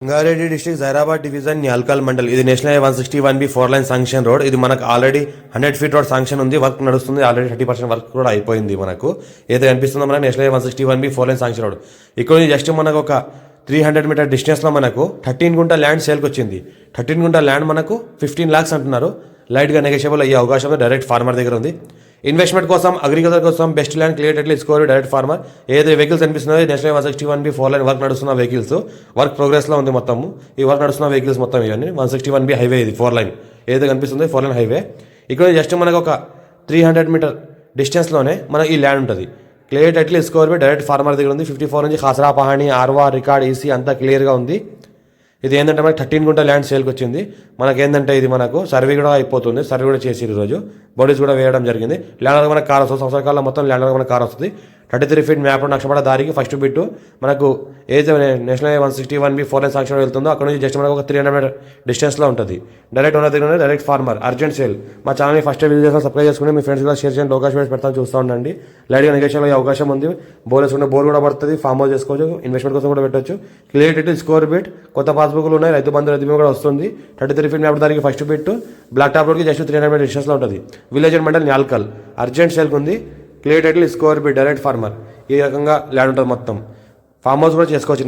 Rangareddy district Zaheerabad division Nyalkal mandal. ఇది national highway 161B 4 line sanction road. ఇది మనకు ఆల్రెడీ 100 ఫీట్ రోడ్ శాంక్షన్ ఉంది, వర్క్ నడుస్తుంది. ఆల్రెడీ 30% వర్క్ కూడా అయిపోయింది. మనకు ఏదైతే కనిపిస్తుందో మనకు national highway 161B 4 line sanction road. ఇక్కడ జస్ట్ మనకు ఒక 300 మీటర్ డిస్టెన్స్లో మనకు 13 గుంట ల్యాండ్ సేల్కి వచ్చింది. 13 గుంట ల్యాండ్ మనకు 15 lakhs అంటున్నారు. లైట్గా నెగోషియబుల్ అయ్యే అవకాశం డైరెక్ట్ ఫార్మర్ దగ్గర ఉంది. ఇన్వెస్ట్మెంట్ కోసం, అగ్రికల్చర్ కోసం బెస్ట్ ల్యాండ్ క్లియర్ ఎట్లా స్కోర్ డైరెక్ట్ ఫార్మర్. ఏదైతే వెహికల్స్ అనిపిస్తున్నాయో నేషనల్ 161B 4 లైన్ వర్క్ నడుస్తున్న వెహికల్స్, వర్క్ ప్రోగ్రెస్లో ఉంది మొత్తము. ఈ వర్క్ నడుస్తున్న వెహికల్స్ మొత్తం ఇవన్నీ 161B హైవే. ఇది 4 లైన్ ఏదైతే కనిపిస్తుందో 4 లైన్ హైవే. ఇక్కడ జస్ట్ మనకు ఒక 300 మీటర్ డిస్టెన్స్లోనే మనకి ఈ ల్యాండ్ ఉంటుంది. Clear title score direct farmer దగ్గర ఉంది. 54 నుంచి ఖాసరా పహాణి, ఆర్వా, రికార్డ్, ఈసీ అంతా క్లియర్గా ఉంది. ఇది ఏంటంటే మనకి 13 గుంట ల్యాండ్ సేల్కి వచ్చింది. మనకేంటంటే ఇది మనకు సర్వే కూడా అయిపోతుంది. సర్వే కూడా చేసి ఈరోజు బాడీస్ కూడా వేయడం జరిగింది. ల్యాండ్ మనకు కార్ వస్తుంది. సంవత్సర కాలంలో మొత్తం ల్యాండ్ మనకు కార్ వస్తుంది. 33 ఫీట్ మ్యాప్ నక్షపడ దారికి ఫస్ట్ బిట్టు మనకు ఏదైతే నేషనల్ 161B 4 లైన్ శాంక్షన్ వెళ్తుందో అక్కడ నుంచి జస్ట్ మనకు ఒక 300 మీటర్ డిస్టెన్స్లో ఉంటుంది. డైరెక్ట్ ఓనర్ దగ్గర డైరెక్ట్ ఫార్మర్, అర్జెంట్ సేల్. మా ఛానల్ని ఫస్ట్ విజిట్ చేసిన సబ్స్క్రైబ్ చేసుకుని మీ ఫ్రెండ్స్ కూడా షేర్ చేయండి. అవకాశం పెడతాను, చూస్తూ ఉండండి. లైట్గా నెగోషియేషన్లో అవకాశం ఉంది. బోర్ వేసుకుంటే బోర్ కూడా పడుతుంది. ఫామ్ హౌస్ చేసుకోవచ్చు, ఇన్వెస్ట్మెంట్ కోసం కూడా పెట్టవచ్చు. క్లియర్ టైటిల్ స్కోర్ బిట్, కొత్త పాస్బుక్లు ఉన్నాయి, రైతు బంధు రైతు బీమా కూడా వస్తుంది. 33 ఫీట్ మ్యాప్ దానికి ఫస్ట్ బిట్ బ్లాక్ టాప్ రోడ్కి జస్ట్ 300 మీటర్ డిస్టెన్స్లో ఉంటుంది. విలేజ్ మండల్ న్యాల్కల్. అర్జెంట్ సేల్కి ఉంది. Clear title score bit direct farmer. ఈ రకంగా ల్యాండ్ ఉంటుంది మొత్తం. ఫామ్ హౌస్ కూడా చేసుకోవచ్చు.